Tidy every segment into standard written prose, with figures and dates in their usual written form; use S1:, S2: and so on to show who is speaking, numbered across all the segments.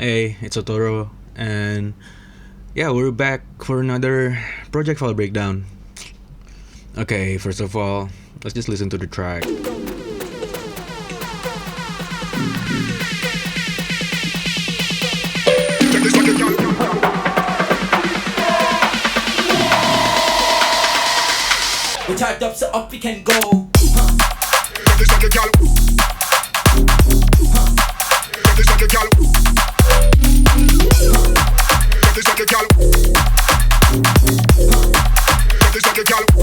S1: Hey, it's Ootoro, and yeah, we're back for another project file breakdown. Okay, first of all, let's just listen to the track.
S2: We typed up so up we can go.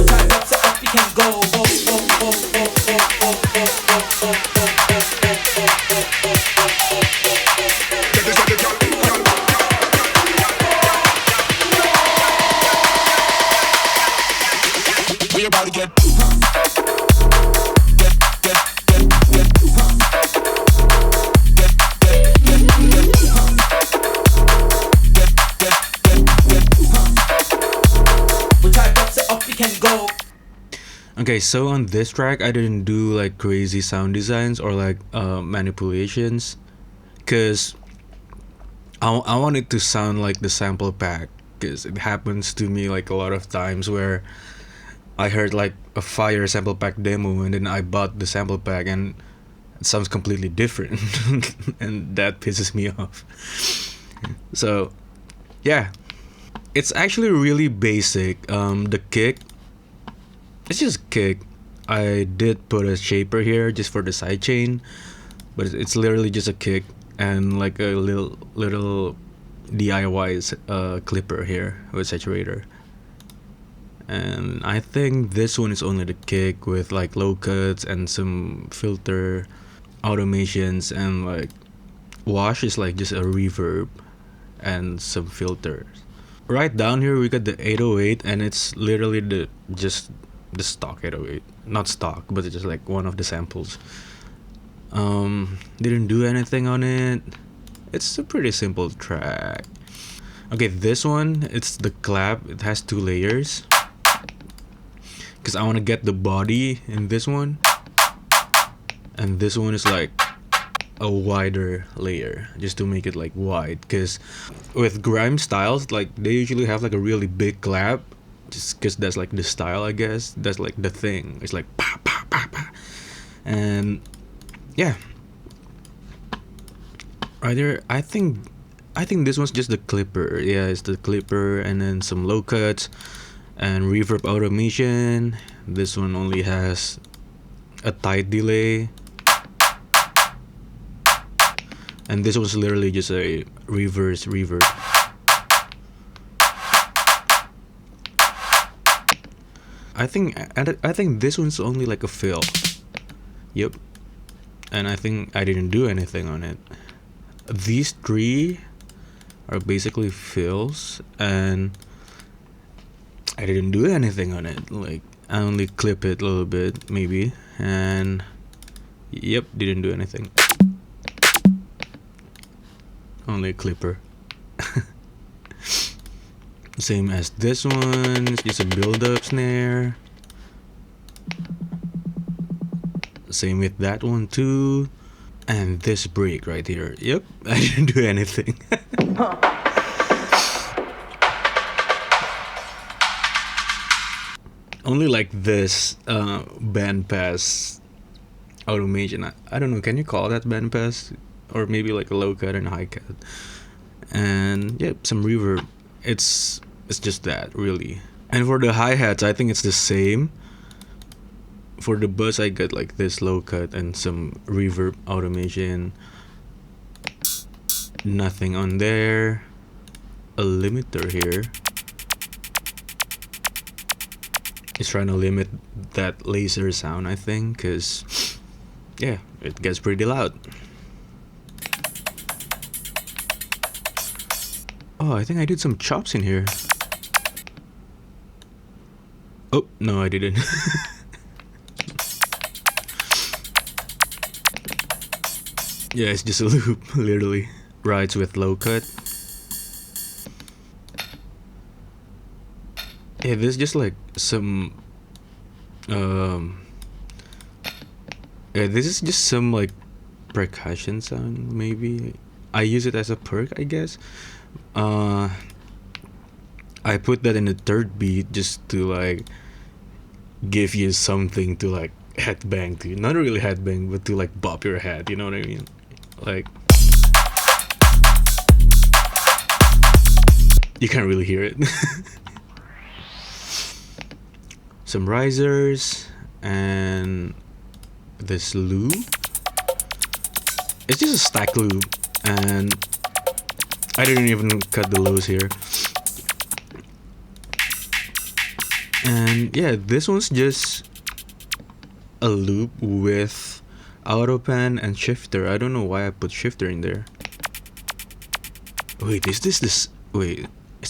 S2: We typed up so up we can go.
S3: We about to get
S2: We typed up so up we can go.
S1: Okay, so on this track, I didn't do like crazy sound designs or like manipulations, cause I want it to sound like the sample pack, cause it happens to me like a lot of times where I heard like a fire sample pack demo and then I bought the sample pack and it sounds completely different, and that pisses me off. So, yeah, it's actually really basic. The kick, it's just kick. I did put a shaper here just for the sidechain, but it's literally just a kick and like a little DIY clipper here with saturator. And I think this one is only the kick with like low cuts and some filter automations, and like wash is like just a reverb and some filters. Right down here we got the 808, and it's literally just the stock 808, not stock, but it's just like one of the samples. Didn't do anything on it. It's a pretty simple track. Okay, this one, it's the clap. It has 2 layers because I want to get the body in this one, and this one is like a wider layer just to make it like wide, because with grime styles, like they usually have like a really big clap just because that's like the style, I guess. That's like the thing. It's like pa pa pa pa, and yeah, right there. I think this one's just the clipper. Yeah, it's the clipper, and then some low cuts and reverb automation. This one only has a tight delay, and this was literally just a reverse reverb. I think this one's only like a fill. Yep. And I think I didn't do anything on it. These 3 are basically fills, and I didn't do anything on it. Like I only clip it a little bit maybe, and yep, didn't do anything. Only a clipper. Same as this one, it's just a build-up snare. Same with that one too. And this break right here. Yep, I didn't do anything. Only like this bandpass automation. I don't know, can you call that bandpass? Or maybe like a low cut and a high cut. And yep, some reverb. It's just that really. And for the hi-hats, I think it's the same. For the bus, I got like this low cut and some reverb automation. Nothing on there. A limiter here. It's trying to limit that laser sound, I think, because yeah, it gets pretty loud. Oh, I think I did some chops in here. Oh, no, I didn't. Yeah, it's just a loop, literally. Rides with low cut. Yeah, there's just like some yeah, this is just some like percussion sound maybe. I use it as a perk, I guess. Uh, I put that in the third beat just to like give you something to like headbang to. Not really headbang, but to like bop your head. You know what I mean? Like you can't really hear it. Some risers and this loop. It's just a stack loop, and I didn't even cut the lows here. And yeah, this one's just a loop with auto pan and shifter. I don't know why I put shifter in there. Wait, is this the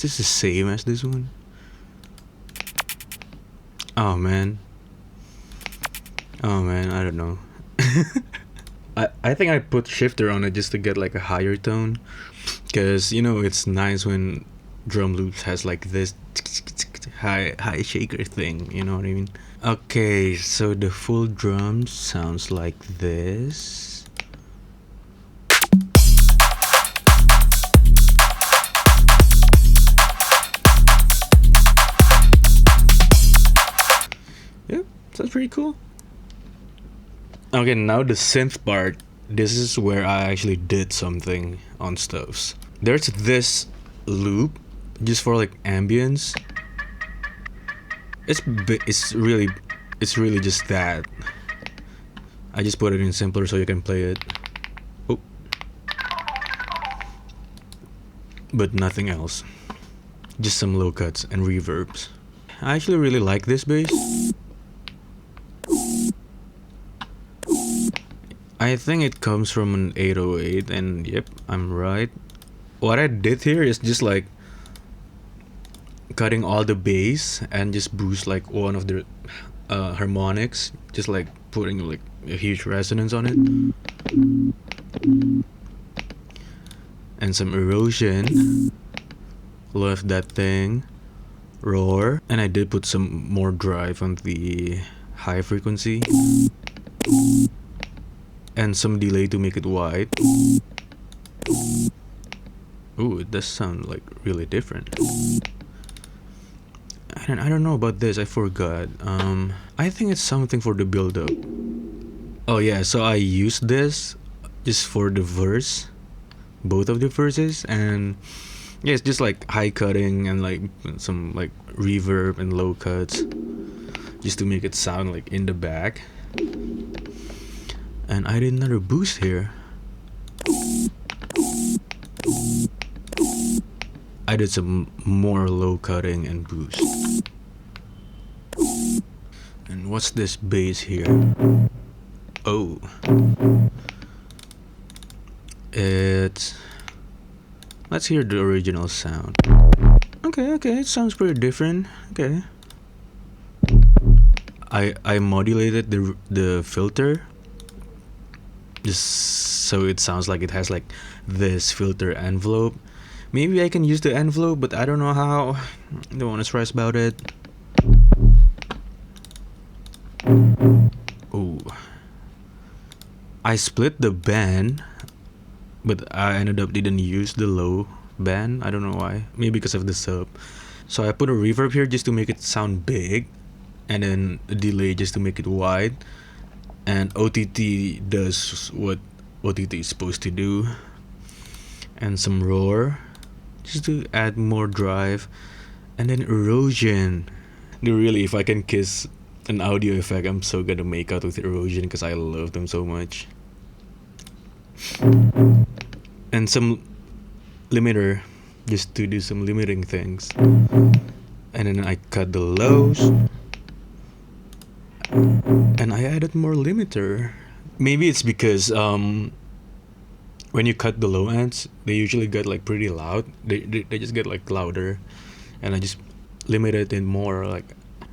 S1: same as this one? Oh man, I don't know. I think I put shifter on it just to get like a higher tone, because you know it's nice when drum loops has like this high shaker thing, you know what I mean? Okay, so the full drum sounds like this. Yep, sounds pretty cool. Okay, now the synth part. This is where I actually did something on stuffs. There's this loop just for like ambience. It's really just that. I just put it in simpler so you can play it. Oh. But nothing else. Just some low cuts and reverbs. I actually really like this bass. I think it comes from an 808, and yep, I'm right. What I did here is just like cutting all the bass and just boost like one of the harmonics, just like putting like a huge resonance on it, and some erosion. Love that thing. Roar, and I did put some more drive on the high frequency, and some delay to make it wide. Ooh, it does sound like really different. I don't know about this, I forgot. I think it's something for the build up. Oh yeah, so I used this just for the verse, both of the verses, and yeah, it's just like high cutting and like some like reverb and low cuts just to make it sound like in the back. And I did another boost here. I did some more low cutting and boost. And what's this bass here? Oh, let's hear the original sound. Okay, it sounds pretty different. Okay. I modulated the filter just so it sounds like it has like this filter envelope. Maybe I can use the envelope, but I don't know how. I don't want to stress about it. Ooh. I split the band, but I ended up didn't use the low band. I don't know why. Maybe because of the sub. So I put a reverb here just to make it sound big, and then a delay just to make it wide. And OTT does what OTT is supposed to do. And some roar just to add more drive. And then erosion. Really, if I can kiss an audio effect, I'm so gonna make out with erosion because I love them so much. And some limiter just to do some limiting things. And then I cut the lows. And I added more limiter. Maybe it's because when you cut the low ends, they usually get like pretty loud. They just get like louder, and I just limited it more. Like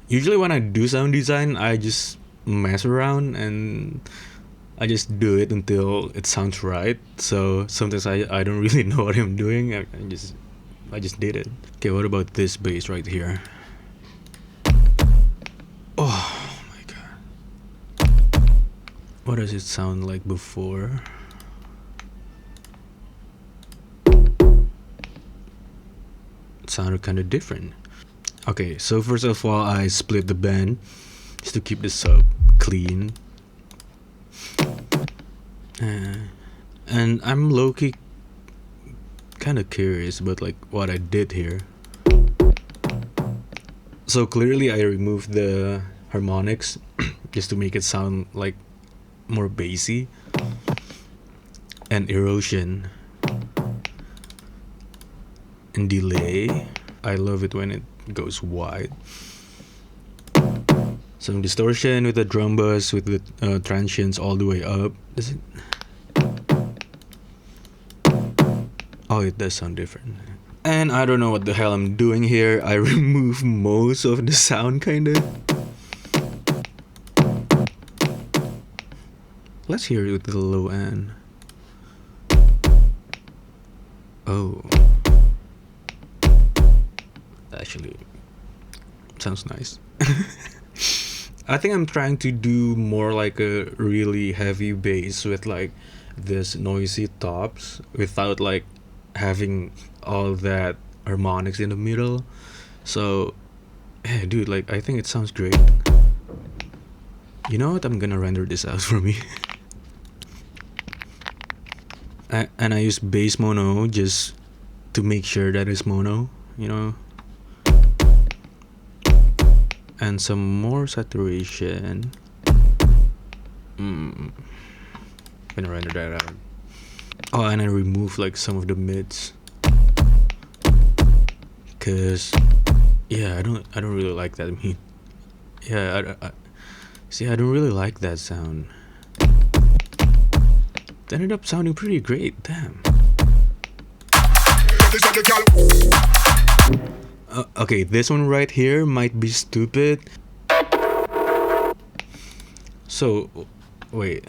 S1: usually when I do sound design, I just mess around and I just do it until it sounds right. So sometimes I don't really know what I'm doing. I just did it. Okay, what about this bass right here? Oh my god. What does it sound like before? sounded kind of different. Okay, so first of all, I split the band just to keep the sub clean. And I'm low-key kind of curious about like what I did here. So clearly I removed the harmonics just to make it sound like more bassy. And erosion and delay. I love it when it goes wide. Some distortion with the drum bus, with the transients all the way up. Is it? Oh, it does sound different. And I don't know what the hell I'm doing here. I remove most of the sound, kinda. Let's hear it with the low end. Oh. Actually, sounds nice. I think I'm trying to do more like a really heavy bass with like this noisy tops without like having all that harmonics in the middle. So, hey, dude, like I think it sounds great. You know what? I'm gonna render this out for me. And I use bass mono just to make sure that it's mono, you know. And some more saturation. Gonna render that out. Oh, and I remove like some of the mids. Cause yeah, I don't really like that. I mean, yeah, I don't really like that sound. It ended up sounding pretty great. Damn. Okay, this one right here might be stupid. So, wait.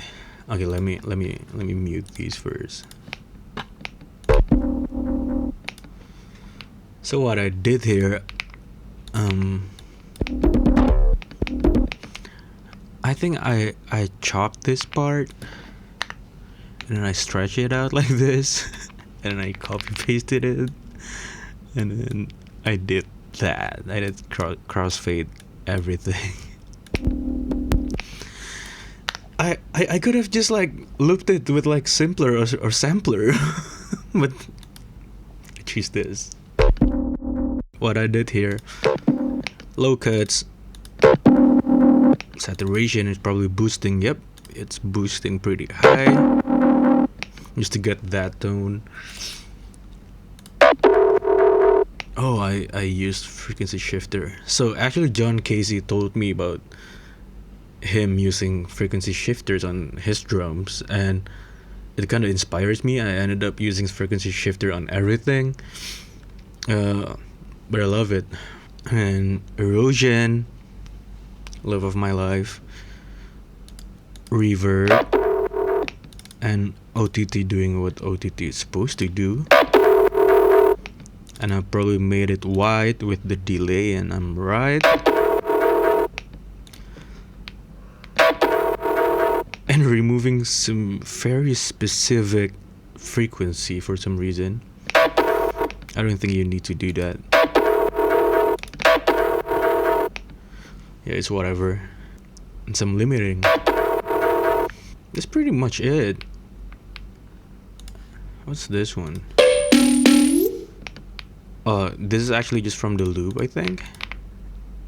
S1: Okay, let me mute these first. So what I did here, I think I chopped this part and then I stretch it out like this, and then I copy pasted it, and then I did that. I did crossfade everything. I could have just like looped it with like simpler or sampler, but I choose this. What I did here, low cuts, saturation is probably boosting. Yep, it's boosting pretty high just to get that tone. Oh, I used frequency shifter. So actually John Casey told me about him using frequency shifters on his drums, and it kind of inspires me. I ended up using frequency shifter on everything, but I love it. And erosion, love of my life, reverb, and OTT doing what OTT is supposed to do. And I probably made it wide with the delay, and I'm right. And removing some very specific frequency for some reason. I don't think you need to do that. Yeah, it's whatever. And some limiting. That's pretty much it. What's this one? This is actually just from the loop, I think.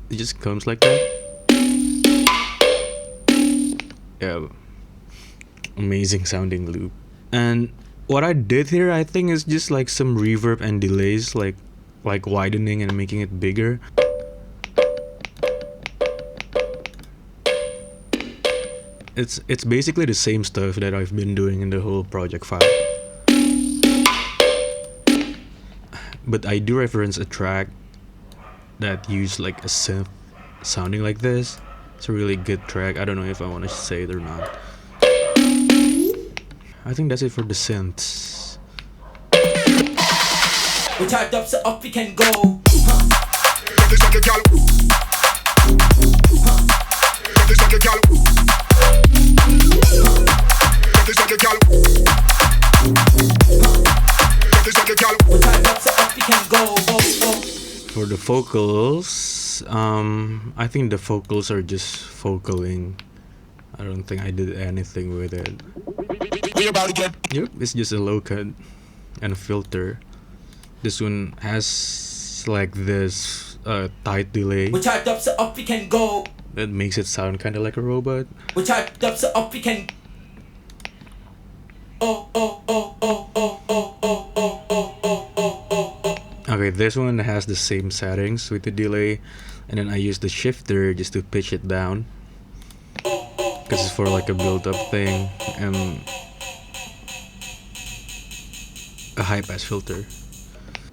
S1: It just comes like that. Yeah. Amazing sounding loop. And what I did here, I think, is just like some reverb and delays, like widening and making it bigger. It's basically the same stuff that I've been doing in the whole project file. But I do reference a track that used like a synth sounding like this. It's a really good track. I don't know if I want to say it or not. I think that's it for the synths.
S2: We charged up, so up we can go. We charged up, so up we can go.
S1: the vocals, I think the vocals are just vocaling. I don't think I did anything with it.
S3: We about to get.
S1: Yep, it's just a low cut and a filter. This one has like this tight delay
S2: We charged up so up we can go.
S1: that makes it sound kind of like a robot.
S2: We charged up so up we can. Oh oh oh oh oh oh oh oh oh oh oh oh.
S1: Okay, this one has the same settings with the delay, and then I use the shifter just to pitch it down because it's for like a build-up thing and a high-pass filter.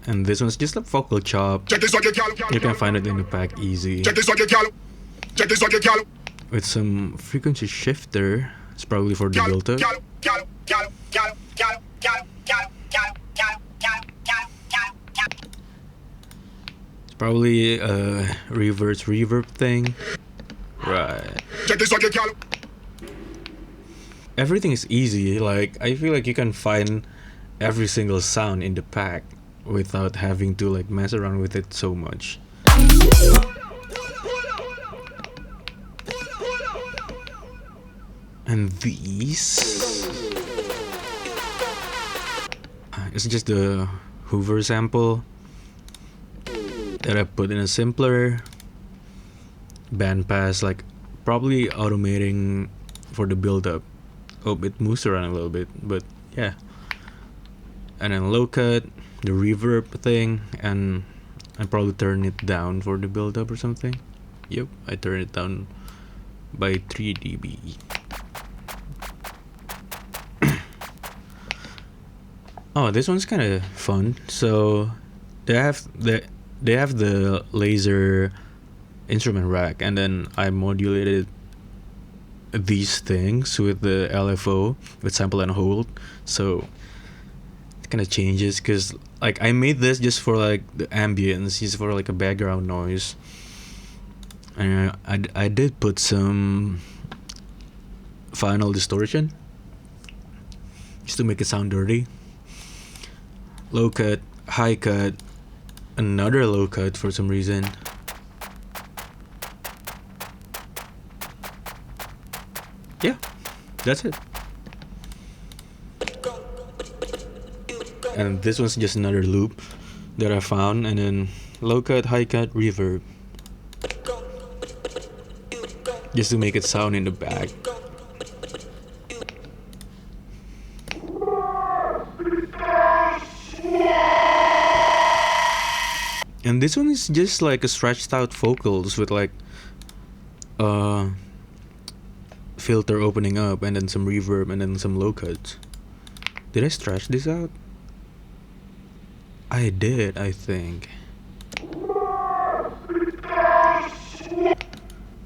S1: And this one's just a vocal chop.
S3: Check this out, you
S1: You can find it in the pack easy
S3: Check this out, you Check this out, you
S1: with some frequency shifter. It's probably for the build-up. It's probably a reverse reverb thing. Right.
S3: Check this out, you
S1: Everything is easy. Like, I feel like you can find every single sound in the pack without having to like mess around with it so much. And these, it's just the Hoover sample that I put in a simpler bandpass, like probably automating for the build-up. Oh, it moves around a little bit, but yeah. And then low cut, the reverb thing, and I probably turn it down for the build-up or something. Yep, I turn it down by 3 dB. Oh, this one's kind of fun. So they have the laser instrument rack, and then I modulated these things with the LFO with sample and hold. So it kind of changes because like I made this just for like the ambience, just for like a background noise. And I did put some final distortion just to make it sound dirty. Low cut, high cut, another low cut for some reason. Yeah, that's it. And this one's just another loop that I found, and then low cut, high cut, reverb, just to make it sound in the back. And this one is just like a stretched out vocals with like filter opening up and then some reverb and then some low cuts. Did I stretch this out? I did, I think.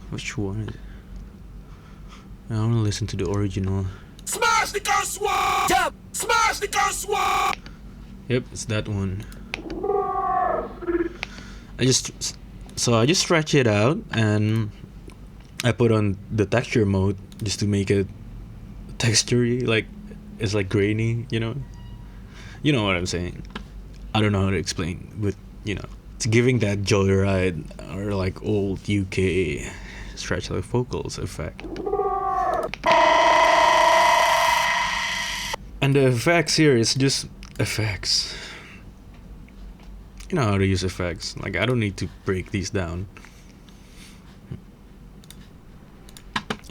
S1: Which one is it? I want to listen to the original.
S3: Smash the curse wall! Jump! Smash the curse wall!
S1: Yep, it's that one. I just stretch it out and I put on the texture mode just to make it textury, like it's like grainy, you know what I'm saying. I don't know how to explain, but it's giving that joyride or like old UK stretch out vocals effect. And the effects here is just effects. You know how to use effects. Like, I don't need to break these down.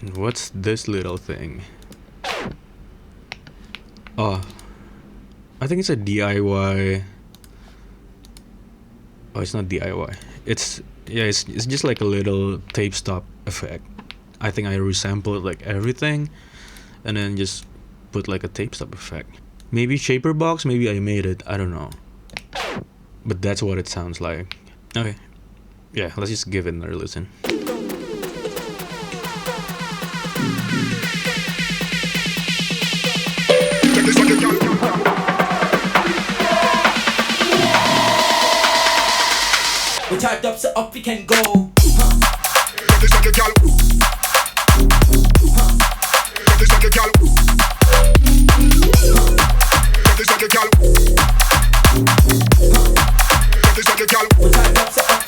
S1: And what's this little thing? Oh, I think it's a DIY. Oh, it's not DIY. It's just like a little tape stop effect. I think I resampled like everything and then just put like a tape stop effect. Maybe shaper box, maybe I made it, I don't know. But that's what it sounds like. Okay. Yeah, let's just give it another listen.
S2: We charged up so up we can go.
S3: Check this out, you Check this out, you Check this out, you Check this out, you
S2: We charged up so up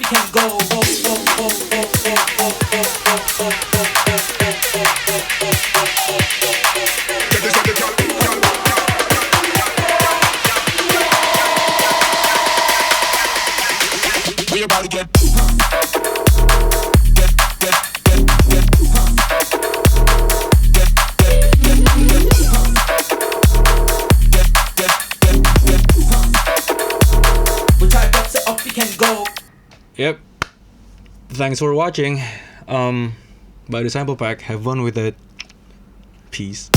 S2: go.
S1: Yep. Thanks for watching. Buy the sample pack. Have fun with it. Peace.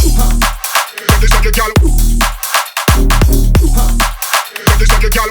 S3: This like a gal. This like a gal.